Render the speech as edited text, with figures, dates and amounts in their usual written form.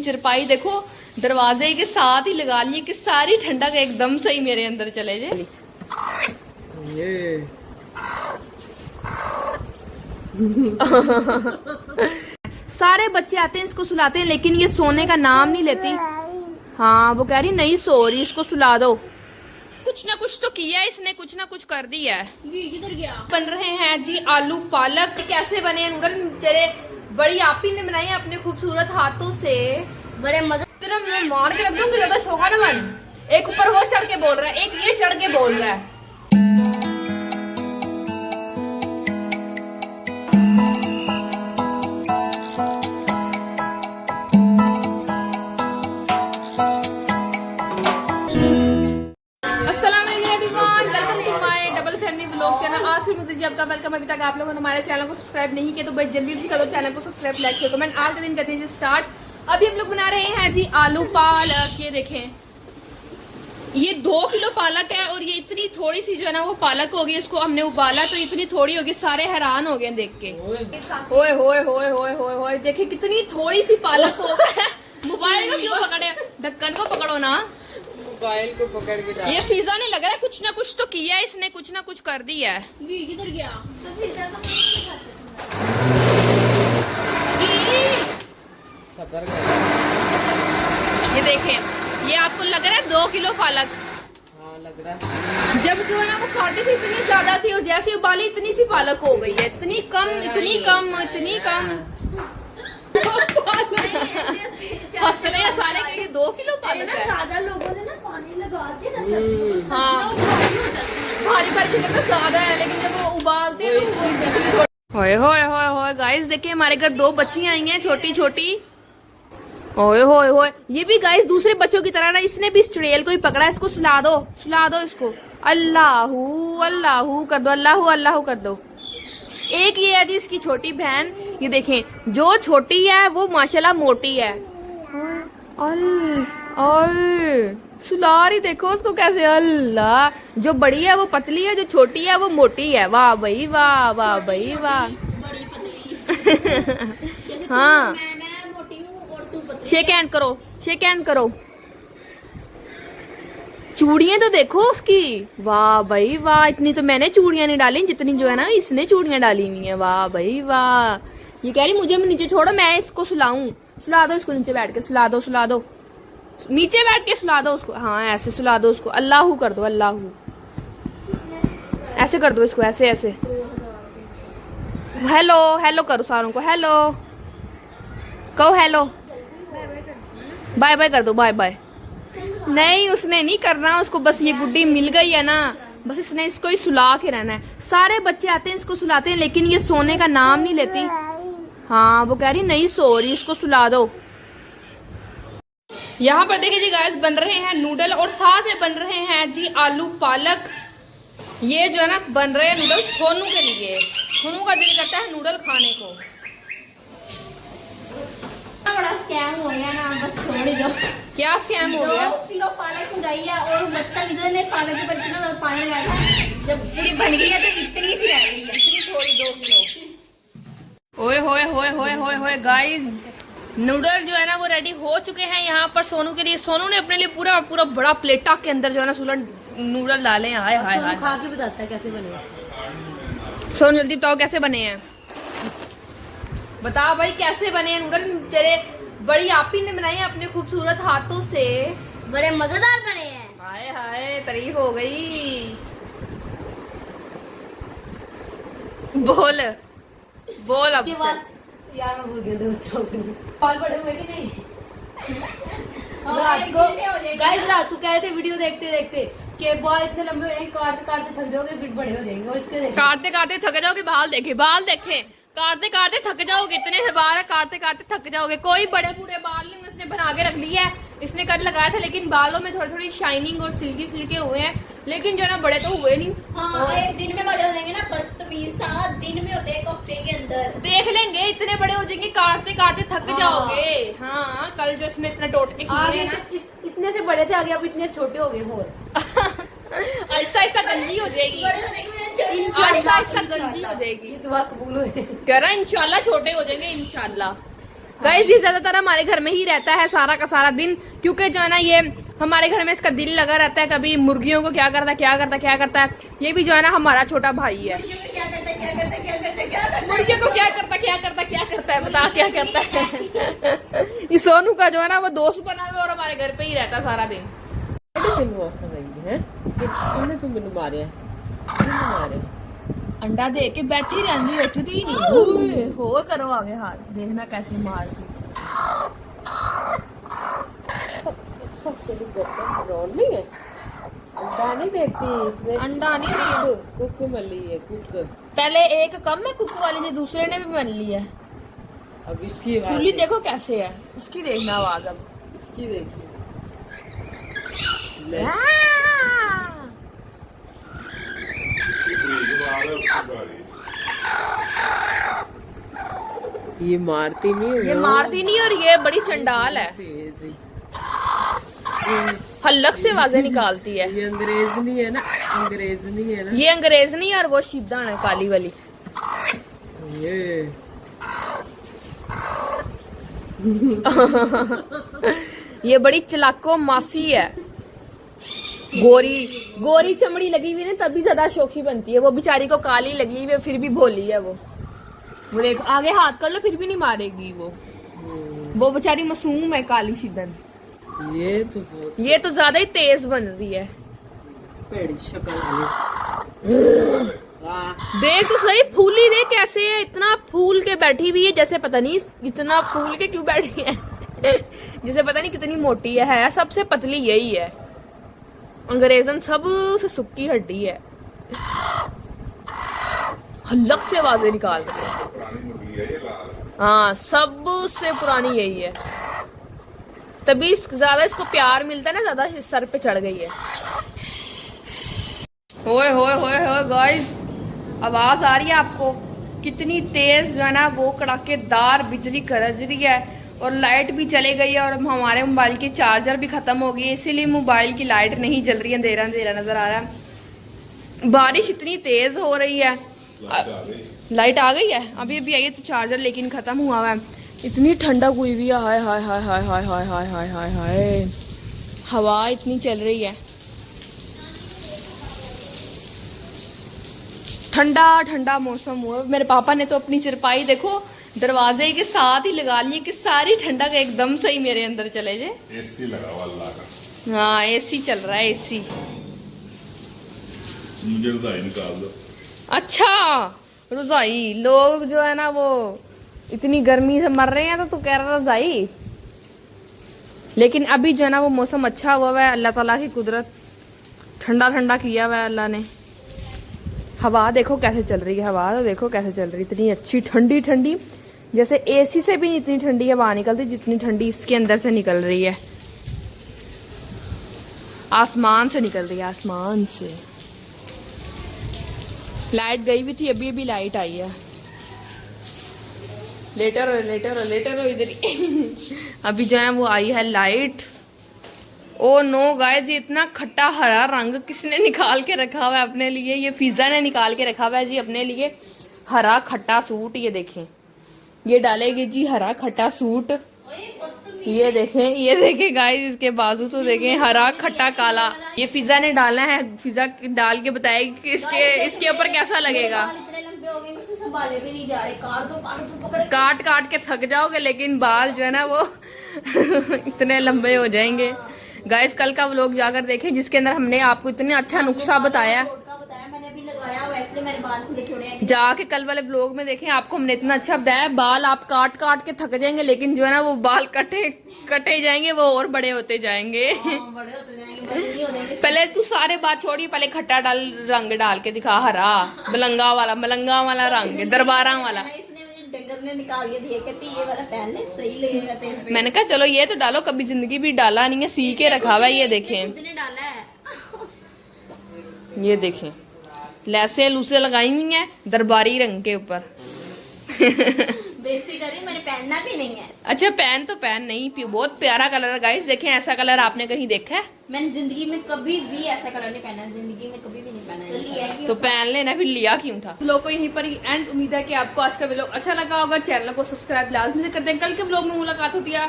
चरपाई देखो दरवाजे के साथ ही लगा लिए कि सारी ठंडक एकदम से ही मेरे अंदर चले जाए। सारे बच्चे आते हैं इसको सुलाते हैं लेकिन ये सोने का नाम नहीं लेती। हाँ वो कह रही नहीं सो रही, इसको सुला दो। कुछ ना कुछ तो किया इसने, कुछ ना कुछ कर दिया है। किधर गया? बन रहे हैं जी आलू पालक। कैसे बने नूडल? तेरे बड़ी आप ही ने बनाए अपने खूबसूरत हाथों से, बड़े मजे। तेरा मैं मार के रख दूंगी, ज्यादा शोभा न मन। एक ऊपर वो चढ़ के बोल रहा है, एक ये चढ़ के बोल रहा है। आज फिर मुझे आपका वेलकम। अभी तक आप लोगों ने हमारे चैनल को सब्सक्राइब नहीं किया तो भाई जल्दी से करो चैनल को सब्सक्राइब, लाइक शेयर कमेंट। आज का दिन करते हैं स्टार्ट। अभी हम लोग बना रहे हैं जी आलू पालक। ये देखें, ये 2 किलो पालक है और ये इतनी थोड़ी सी जो है ना वो पालक होगी। इसको हमने उबाला तो इतनी थोड़ी होगी, सारे हैरान हो गए देख के। होए होए होए होए होए होए, देखिए कितनी थोड़ी सी पालक हो गई। मोबाइल को क्यों पकड़े? ढक्कन को पकड़ो ना, मोबाइल को पकड़ के। ये पिज्जा नहीं लग रहा है, कुछ ना कुछ तो किया है इसने, कुछ ना कुछ कर दिया है। किधर गया? तो पिज्जा तो ये देखें, ये आपको लग रहा है 2 किलो पालक? हाँ लग रहा है। जब जो है ना वो खाते थे इतनी ज्यादा थी और जैसे उबाली इतनी सी पालक हो गई है। इतनी कम, इतनी कम, इतनी कम। हंस रहे हैं सारे के 2 किलो पालक है। सादा लोगों ने ना पानी लगा के ना हाँ भारी भारी ज्यादा है, लेकिन जब वो उबालते हैं तो होए होए होए होए गाइस देखिए हमारे घर 2 बच्चियां आई हैं छोटी छोटी। ओए होए होए, ये भी गाइस दूसरे बच्चों की तरह ना इसने भी इस चुड़ैल को ही पकड़ा। इसको सुला दो इसको। अल्लाहू अल्लाहू कर दो, अल्लाहू अल्लाहू कर दो। एक ये है जी इसकी छोटी बहन। ये देखें जो छोटी है वो माशाल्लाह मोटी है। सुला रही देखो उसको कैसे। अल्लाह, जो बड़ी है वो पतली है, जो छोटी है वो मोटी है। वाह भाई वाह, वाह भाई वाह। हाँ शेक हैंड करो, शेक हैंड करो। चूड़ियां तो देखो उसकी, वाह भाई वाह। इतनी तो मैंने चूड़ियां नहीं डाली जितनी जो है ना इसने चूड़ियां डाली हुई है। वाह भाई वाह। ये कह रही मुझे नीचे छोड़ो, मैं इसको सुलाऊं। सुला दो इसको, नीचे बैठ के सुला दो, सुला दो, नीचे बैठ के सुला दो उसको। हाँ ऐसे सुला दो उसको। अल्लाहू कर दो, अल्लाहू। ऐसे कर दो इसको, ऐसे ऐसे। हेलो हेलो करो सारों को, हेलो कहो, हेलो बाय बाय कर दो, बाय बाय। नहीं उसने नहीं करना, उसको बस ये गुड्डी मिल गई है ना, बस इसने इसको ही सुला के रहना है। सारे बच्चे आते हैं इसको सुलाते हैं लेकिन ये सोने का नाम नहीं लेती। हाँ वो कह रही नहीं सो रही, इसको सुला दो। यहाँ पर देखिए जी गाइस बन रहे हैं नूडल और साथ में बन रहे हैं जी आलू पालक। ये जो है ना बन रहे हैं नूडल सोनू के लिए। सोनू का दिल करता है नूडल खाने को। बड़ा स्कैम हो गया ना, बस छोड़ ही दो। क्या स्कैम हो गया? 2 किलो पालक उगाई है और बदतमीजों ने पालक के ऊपर इतना पानी लगाया है, जब पूरी बन गई है तो इतनी सी रह गई है, इतनी थोड़ी 2 किलो। ओए होए होए होए होए होए गाइस, नूडल जो है ना वो रेडी हो चुके हैं यहाँ पर सोनू के लिए। सोनू ने अपने लिए पूरा पूरा बड़ा प्लेटा के अंदर जो है ना सुलन नूडल डाले हैं। हाय हाय हाय, खा के बताता है कैसे बने। सोनू जल्दी बताओ कैसे बने हैं, बता भाई कैसे बने हैं नूडल। तेरे बड़ी आप ही ने बनाए अपने खूबसूरत हाथों से, बड़े मजेदार बने हैं। हाय हाय तारीफ हो गई। बोल बोल अब यार, मैं भूल गया बाल बड़े हुए कि नहीं। रात को कह रहे थे वीडियो देखते देखते कि बाल इतने लंबे काटते काटते थक जाओगे, फिर बड़े हो जाएंगे। और इसके काटते काटते थक जाओगे, बाल देखे, बाल देखे, काटते काटते थक जाओगे। इतने से बाल काटते काटते थक जाओगे। कोई बड़े बूढ़े बाल नहीं इसने बना के रख लिया है। इसने कल लगाया था लेकिन बालों में थोड़ी थोड़ी शाइनिंग और सिल्की सिल्के हुए हैं, लेकिन जो ना बड़े तो हुए नहीं। हाँ एक दिन में बड़े हो जाएंगे ना, 7 दिन में होते हैं, 1 हफ्ते के अंदर देख लेंगे इतने बड़े हो जाएंगे, काटते काटते थक जाओगे। हाँ कल जो इसमें इतना टोटके किए ना, इतने से बड़े थे आगे अब इतने छोटे हो गए। और आहिस्ता आहिस्ता गंजी हो जाएगी, आहिस्ता आहिस्ता गंजी हो जाएगी। दुआ कबूल हो, कह रहा इंशाल्लाह छोटे हो जाएंगे इंशाल्लाह। गाइस ये ज्यादातर हमारे घर में ही रहता है सारा का सारा दिन, क्योंकि जो है ना ये हमारे घर में इसका दिल लगा रहता है। कभी मुर्गियों को क्या करता है। ये भी जो है ना हमारा छोटा भाई है। मुर्गियों को क्या करता है बता क्या करता है। ये सोनू का जो है ना वो दोस्त बना हुआ और हमारे घर पे ही रहता है सारा दिन। अंडा दे के बैठी रहती उठती ही नहीं। हो करो आगे हाथ, देखना कैसे मारती। नहीं है, अंडा नहीं देती इसमें, अंडा नहीं देती। कुक मली है कुक। पहले एक कम है कुक वाली, जो दूसरे ने भी मन ली है। अब इसकी फूली देखो कैसे है, उसकी देखना आवाज। अब इसकी देखिए, ये मारती नहीं है, ये मारती नहीं, और ये बड़ी चंडाल है, हल्लक से आवाजें निकालती है। ये अंग्रेज नहीं है ना, अंग्रेज नहीं है ना, ये अंग्रेज नहीं है, और वो शीदान है काली वाली। ये बड़ी चलाको मासी है। गोरी चमड़ी लगी हुई ना तभी ज्यादा शौकी बनती है। वो बेचारी को काली लगी हुई फिर भी भोली है वो देखो आगे हाथ कर लो फिर भी नहीं मारेगी वो बेचारी मासूम है काली शीदन। ये तो ज्यादा ही तेज बन रही है, पेड़ी शक्ल वाली। देख तो सही, फूली देख कैसे है, इतना फूल के बैठी हुई है, जैसे पता नहीं इतना फूल के क्यों बैठी है। जैसे पता नहीं कितनी मोटी है। सबसे पतली यही है, अंग्रेजन सबसे सुक्की हड्डी है। हल्लक से आवाजें निकाल रही है। हाँ सबसे पुरानी यही है, तभी ज्यादा इसको प्यार मिलता है ना, ज्यादा सर पे चढ़ गई है। होए गाइस, आवाज आ रही है आपको कितनी तेज जो है ना वो कड़ाकेदार बिजली गरज रही है, और लाइट भी चले गई है, और हमारे मोबाइल की चार्जर भी खत्म हो गई है, इसीलिए मोबाइल की लाइट नहीं जल रही है, अंधेरा अंधेरा नजर आ रहा है। बारिश इतनी तेज हो रही है। लाइट आ गई है, अभी अभी आई है, तो चार्जर लेकिन खत्म हुआ है। इतनी ठंडक हुई हुई है, हाय हाय हाय हाय हाय हाय हाय हाय हाय हाय, हवा इतनी चल रही है, ठंडा ठंडा मौसम हुआ। मेरे पापा ने तो अपनी चरपाई देखो दरवाजे के साथ ही लगा लिए कि सारी ठंडक एकदम से ही मेरे अंदर चले जाए। एसी लगा हुआ अल्लाह का। हाँ एसी चल रहा है, एसी। मुझे रजाई निकाल दो। अच्छा रजाई, लोग जो है ना वो इतनी गर्मी से मर रहे हैं तो तू कह रहा रजाई। लेकिन अभी जो है ना वो मौसम अच्छा हुआ है, अल्लाह ताला की कुदरत, ठंडा ठंडा किया हुआ है अल्लाह ने। हवा देखो कैसे चल रही है, हवा तो देखो कैसे चल रही है, इतनी अच्छी ठंडी ठंडी, जैसे एसी से भी इतनी ठंडी हवा निकलती जितनी ठंडी इसके अंदर से निकल रही है, आसमान से निकल रही है, आसमान से। लाइट गई हुई थी, अभी अभी लाइट आई है। लेटर हो इधर ही। अभी जो है वो आई है लाइट। ओ नो गाइस, ये इतना खट्टा हरा रंग किसने निकाल के रखा हुआ है अपने लिए? ये फिजा ने निकाल के रखा हुआ है जी अपने लिए, हरा खट्टा सूट। ये देखें, ये डालेगी जी हरा खट्टा सूट। ये देखें गाइस, इसके बाजू तो देखें, हरा खट्टा काला। ये फिजा ने डालना है, फिजा डाल के बताएगी कि इसके ऊपर कैसा लगेगा। काट काट के थक जाओगे, लेकिन बाल जो है ना वो इतने लंबे हो जाएंगे। गाइस कल का व्लॉग जाकर देखें, जिसके अंदर हमने आपको इतने अच्छा नुस्खा बताया। जाके कल वाले व्लॉग में देखें, आपको हमने इतना अच्छा बताया। बाल आप काट काट के थक जाएंगे, लेकिन जो है ना वो बाल कटे जाएंगे, वो और बड़े होते जाएंगे। पहले तू सारे बात छोड़ी, पहले खट्टा रंग डाल के दिखा, हरा मलंगा वाला रंग, दरबारा वाला। ने निकाल के दिए, कहती ये वाला पहन ले, सही लगेगा तेरे पे। मैंने कहा चलो ये तो डालो, कभी जिंदगी भी डाला नहीं है, सी के रखा हुआ है। ये देखें, डाला है। ये देखें, लैसे लूसे लगाई हुई है दरबारी रंग के ऊपर। बेइज्जती कर रही हूँ, मैंने पहनना भी नहीं है। अच्छा पहन तो पहन नहीं, बहुत प्यारा कलर है गाइस, देखें ऐसा कलर आपने कहीं देखा है? मैंने जिंदगी में कभी भी ऐसा कलर नहीं पहना, जिंदगी में कभी भी नहीं पहना है। तो पहन लेना, फिर लिया क्यों था? तो लोग को यहीं पर एंड, उम्मीद है कि आपको आज का व्लॉग अच्छा लगा होगा। चैनल को सब्सक्राइब लाजमी से कर दें। कल के व्लॉग में मुलाकात होती है